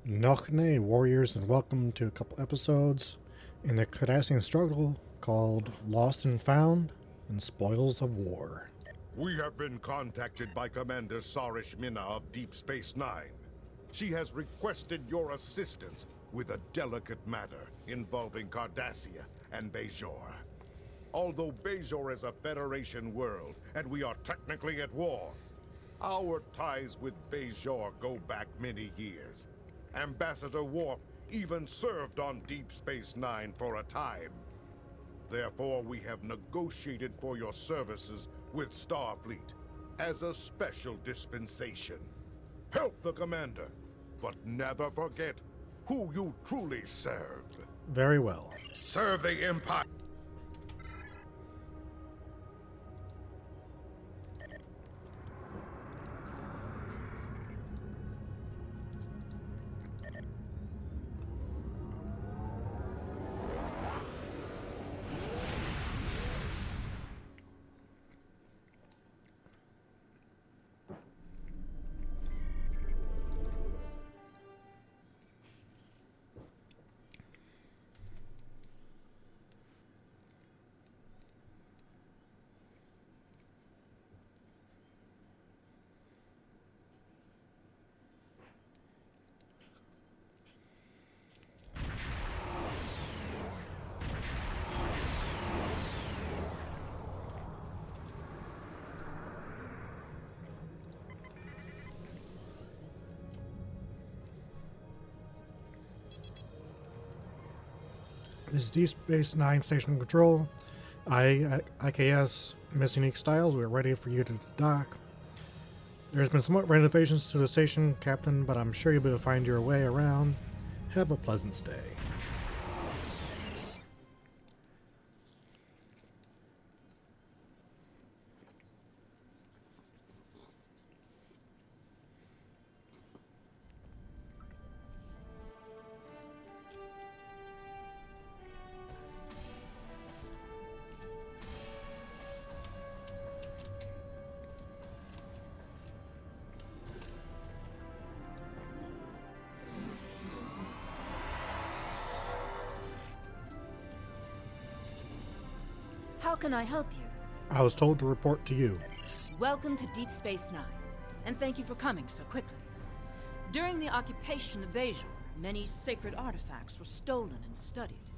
Nochne warriors, and welcome to a couple episodes in the Cardassian struggle called Lost and Found and Spoils of War. We have been contacted by Commander Sarish Minna of Deep Space Nine. She has requested your assistance with a delicate matter involving Cardassia and Bajor. Although Bajor is a Federation world and we are technically at war, our ties with Bajor go back many years. Ambassador Worf even served on Deep Space Nine for a time. Therefore, we have negotiated for your services with Starfleet as a special dispensation. Help the Commander, but never forget who you truly serve. Very well. Serve the Empire. This is Deep Space Nine Station Control. IKS Miss Unique Styles, we're ready for you to dock. There's been somewhat renovations to the station, Captain, but I'm sure you'll be able to find your way around. Have a pleasant stay. How can I help you? I was told to report to you. Welcome to Deep Space Nine, and thank you for coming so quickly. During the occupation of Bajor, many sacred artifacts were stolen and studied.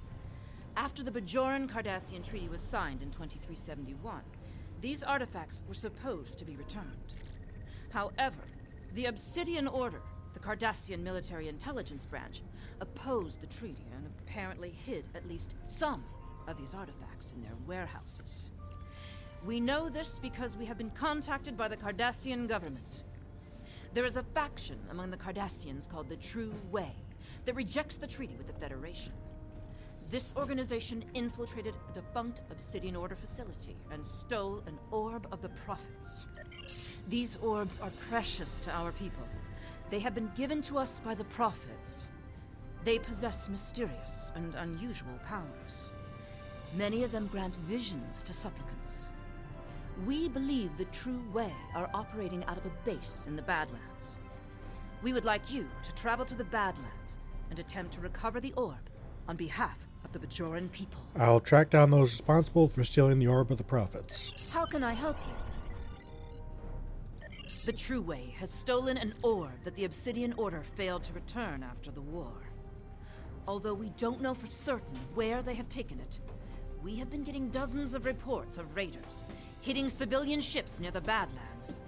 After the Bajoran-Cardassian Treaty was signed in 2371, these artifacts were supposed to be returned. However, the Obsidian Order, the Cardassian military intelligence branch, opposed the treaty and apparently hid at least some of these artifacts in their warehouses. We know this because we have been contacted by the Cardassian government. There is a faction among the Cardassians called the True Way that rejects the treaty with the Federation. This organization infiltrated a defunct Obsidian Order facility and stole an orb of the Prophets. These orbs are precious to our people. They have been given to us by the Prophets. They possess mysterious and unusual powers. Many of them grant visions to supplicants. We believe the True Way are operating out of a base in the Badlands. We would like you to travel to the Badlands and attempt to recover the orb on behalf of the Bajoran people. I'll track down those responsible for stealing the Orb of the Prophets. How can I help you? The True Way has stolen an orb that the Obsidian Order failed to return after the war. Although we don't know for certain where they have taken it, we have been getting dozens of reports of raiders hitting civilian ships near the Badlands.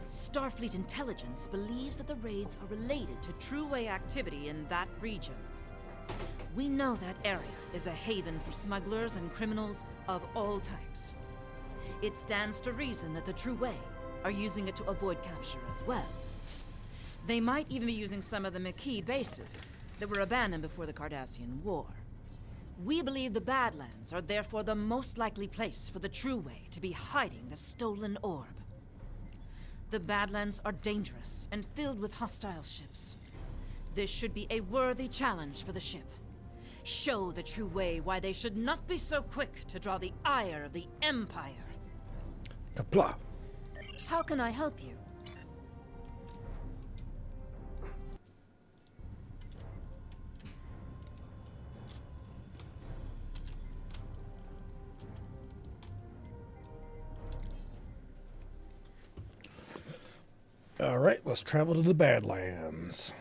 Starfleet intelligence believes that the raids are related to True Way activity in that region. We know that area is a haven for smugglers and criminals of all types. It stands to reason that the True Way are using it to avoid capture as well. They might even be using some of the Maquis bases that were abandoned before the Cardassian War. We believe the Badlands are therefore the most likely place for the True Way to be hiding the stolen orb. The Badlands are dangerous and filled with hostile ships. This should be a worthy challenge for the ship. Show the True Way why they should not be so quick to draw the ire of the Empire. Kapla! How can I help you? Alright, let's travel to the Badlands.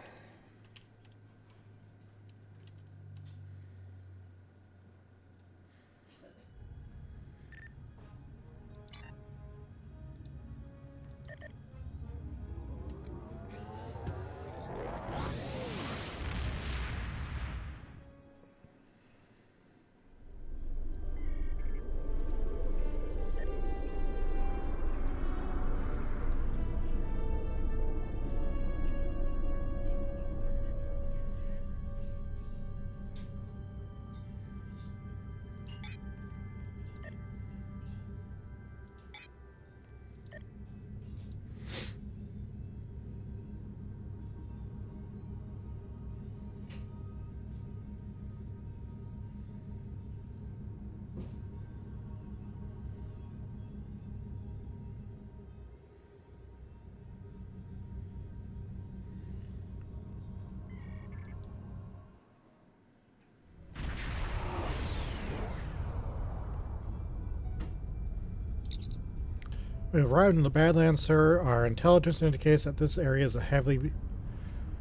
We've arrived in the Badlands, sir. Our intelligence indicates that this area is a heavily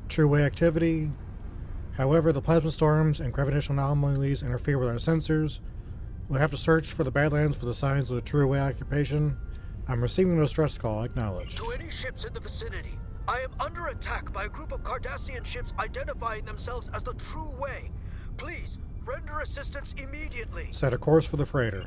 true-way activity. However, the plasma storms and gravitational anomalies interfere with our sensors. We'll have to search for the Badlands for the signs of the true-way occupation. I'm receiving a distress call. Acknowledged. To any ships in the vicinity, I am under attack by a group of Cardassian ships identifying themselves as the True Way. Please, render assistance immediately. Set a course for the freighter.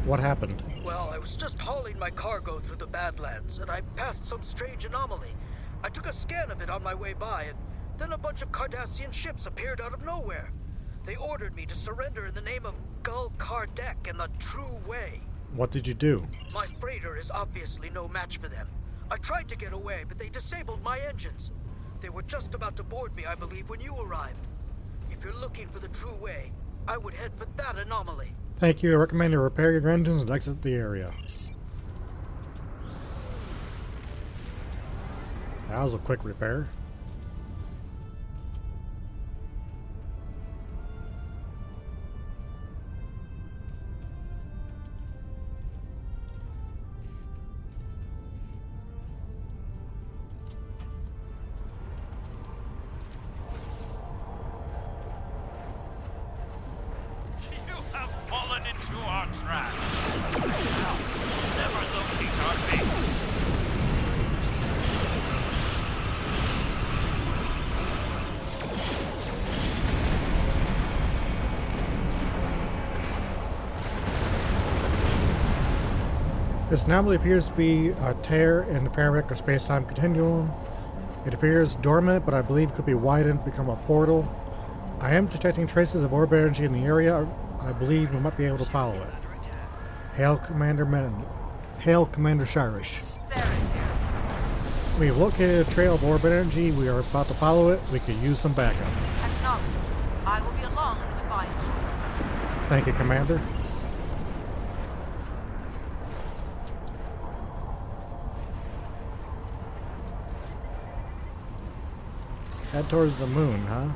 What happened? Well, I was just hauling my cargo through the Badlands, and I passed some strange anomaly. I took a scan of it on my way by, and then a bunch of Cardassian ships appeared out of nowhere. They ordered me to surrender in the name of Gul Kardec and the True Way. What did you do? My freighter is obviously no match for them. I tried to get away, but they disabled my engines. They were just about to board me, I believe, when you arrived. If you're looking for the True Way, I would head for that anomaly. Thank you. I recommend you repair your engines and exit the area. That was a quick repair. Into our trap. Now, never locate our base. This anomaly appears to be a tear in the fabric of space-time continuum. It appears dormant, but I believe could be widened to become a portal. I am detecting traces of orb energy in the area. I believe we might be able to follow it. Hail, Commander Shirish. Sarah's here. We've located a trail of orb energy. We are about to follow it. We could use some backup. Acknowledged. I will be along in the Defiant. Thank you, Commander. Head towards the moon, huh?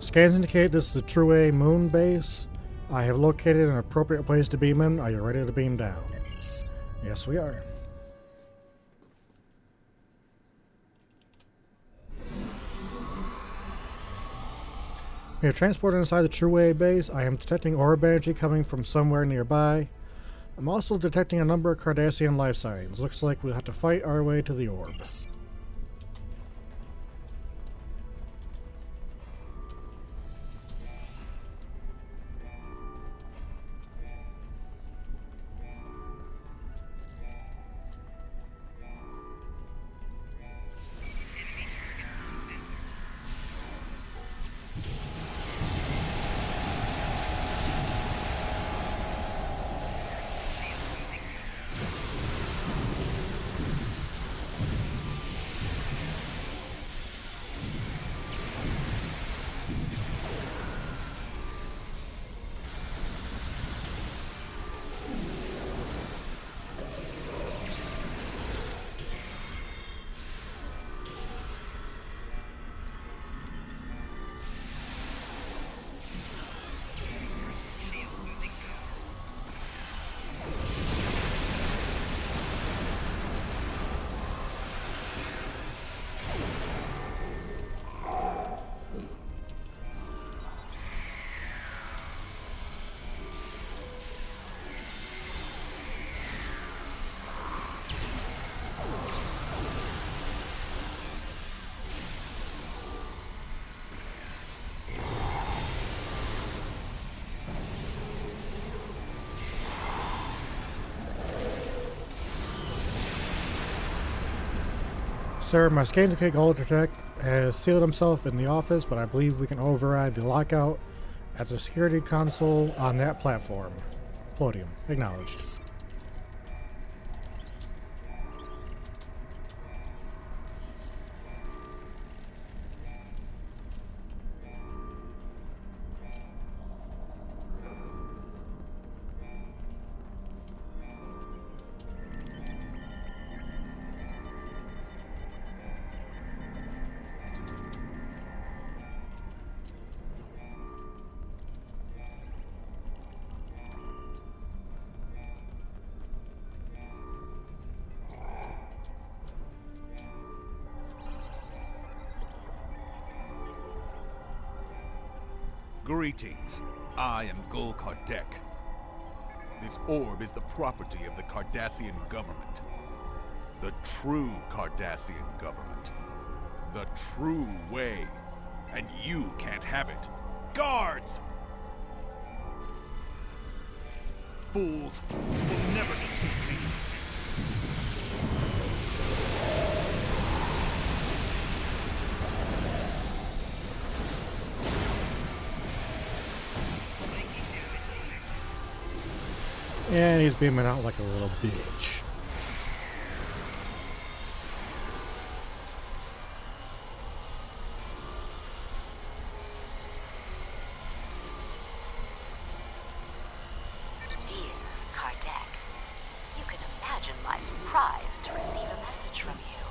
Scans indicate this is a True moon base. I have located an appropriate place to beam in. Are you ready to beam down? Yes, we are. We have transported inside the True base. I am detecting orb energy coming from somewhere nearby. I'm also detecting a number of Cardassian life signs. Looks like we'll have to fight our way to the orb. Sir, my scan to Tech has sealed himself in the office, but I believe we can override the lockout at the security console on that platform. Podium. Acknowledged. Greetings. I am Gul Kardec. This orb is the property of the Cardassian government. The true Cardassian government. The true way. And you can't have it. Guards! Fools will never defeat me. And he's beaming out like a little bitch. Dear Kardec, you can imagine my surprise to receive a message from you.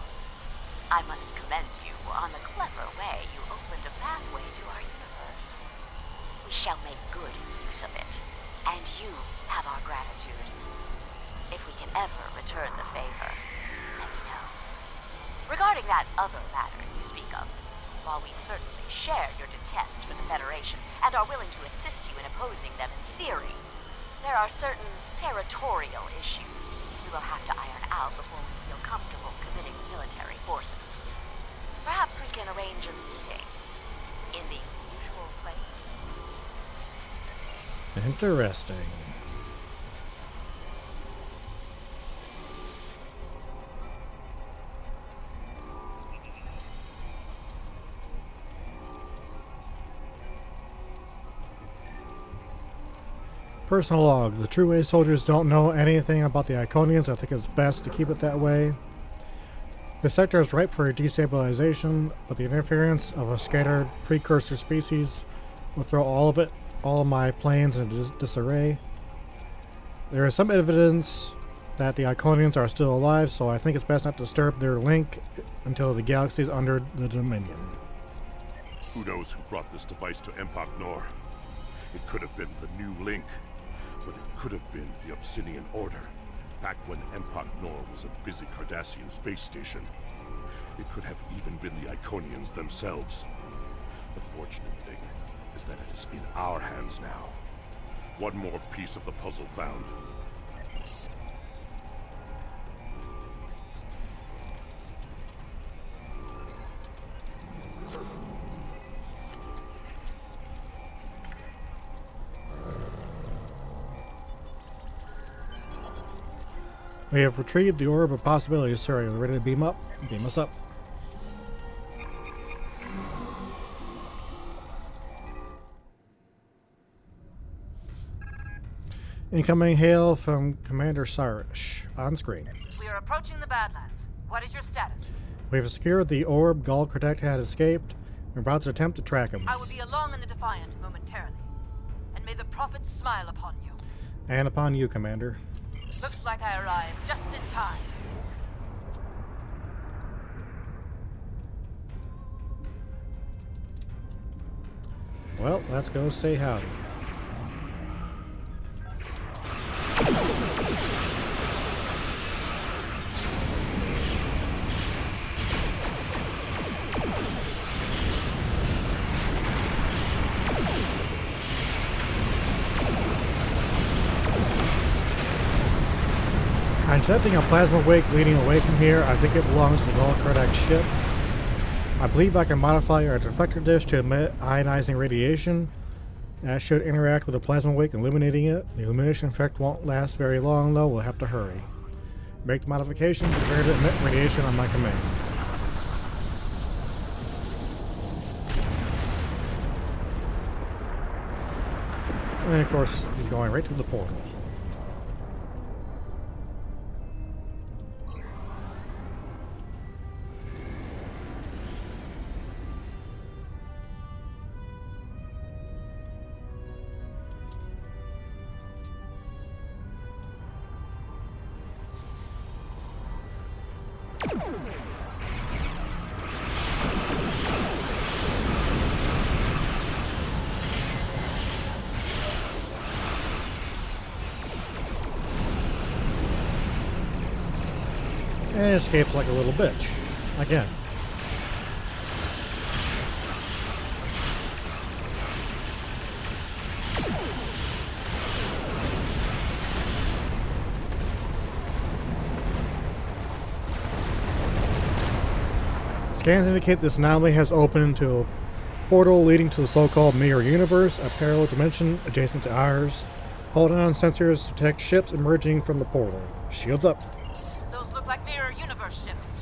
I must commend you on the clever way you opened a pathway to our universe. We shall make good use of it, and you have our gratitude. If we can ever return the favor, let me know. Regarding that other matter you speak of, while we certainly share your detest for the Federation and are willing to assist you in opposing them in theory, there are certain territorial issues we will have to iron out before we feel comfortable committing military forces. Perhaps we can arrange a meeting in the usual place. Interesting. Personal log. The True soldiers don't know anything about the Iconians. I think it's best to keep it that way. The sector is ripe for destabilization, but the interference of a scattered precursor species will throw all of my plans into disarray. There is some evidence that the Iconians are still alive, so I think it's best not to disturb their link until the galaxy is under the Dominion. Who knows who brought this device to Empok Nor? It could have been the New Link, but it could have been the Obsidian Order, back when Empok Nor was a busy Cardassian space station. It could have even been the Iconians themselves. The fortunate thing is that it is in our hands now. One more piece of the puzzle found. We have retrieved the Orb of Possibilities, sir. Are you ready to beam up? Beam us up. Incoming hail from Commander Sarish. On screen. We are approaching the Badlands. What is your status? We have secured the orb. Gul Kardec had escaped. We're about to attempt to track him. I will be along in the Defiant momentarily. And may the Prophet smile upon you. And upon you, Commander. Looks like I arrived just in time. Well, let's go say howdy. I'm detecting a plasma wake leading away from here. I think it belongs to the Gul Kardec ship. I believe I can modify our deflector dish to emit ionizing radiation. That should interact with the plasma wake, illuminating it. The illumination effect won't last very long, though. We'll have to hurry. Make the modification. Prepare to emit radiation on my command. And of course, he's going right to the portal. And escapes like a little bitch. Again. Scans indicate this anomaly has opened into a portal leading to the so-called mirror universe, a parallel dimension adjacent to ours. Hold on, sensors detect ships emerging from the portal. Shields up. Those look like mirror universe ships.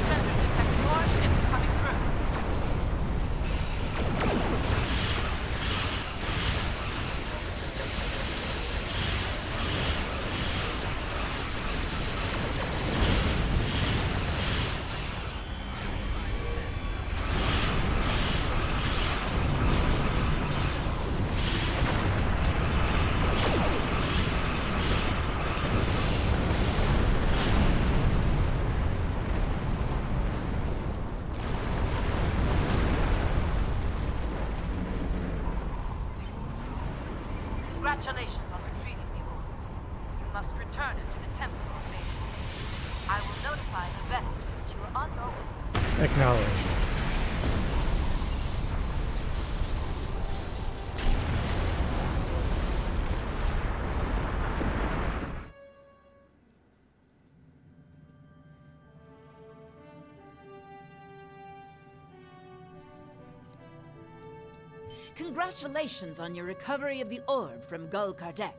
Sensors detect more ships coming through. Congratulations on retrieving the orb. You must return it to the temple of Bejor. I will notify the Venator that you are on your way. Acknowledged. Congratulations on your recovery of the orb from Gul Kardec.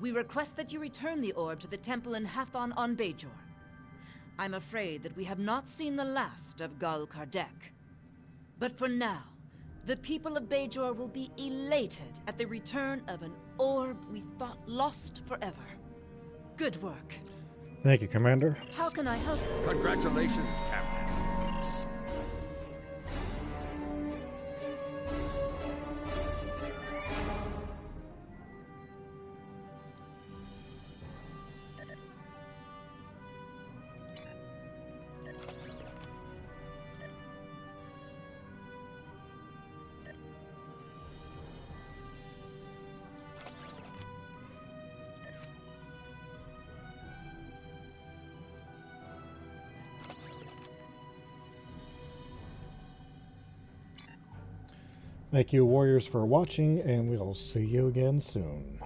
We request that you return the orb to the temple in Hathon on Bejor. I'm afraid that we have not seen the last of Gul Kardec. But for now, the people of Bejor will be elated at the return of an orb we thought lost forever. Good work. Thank you, Commander. How can I help you? Congratulations, Captain. Thank you, Warriors, for watching, and we'll see you again soon.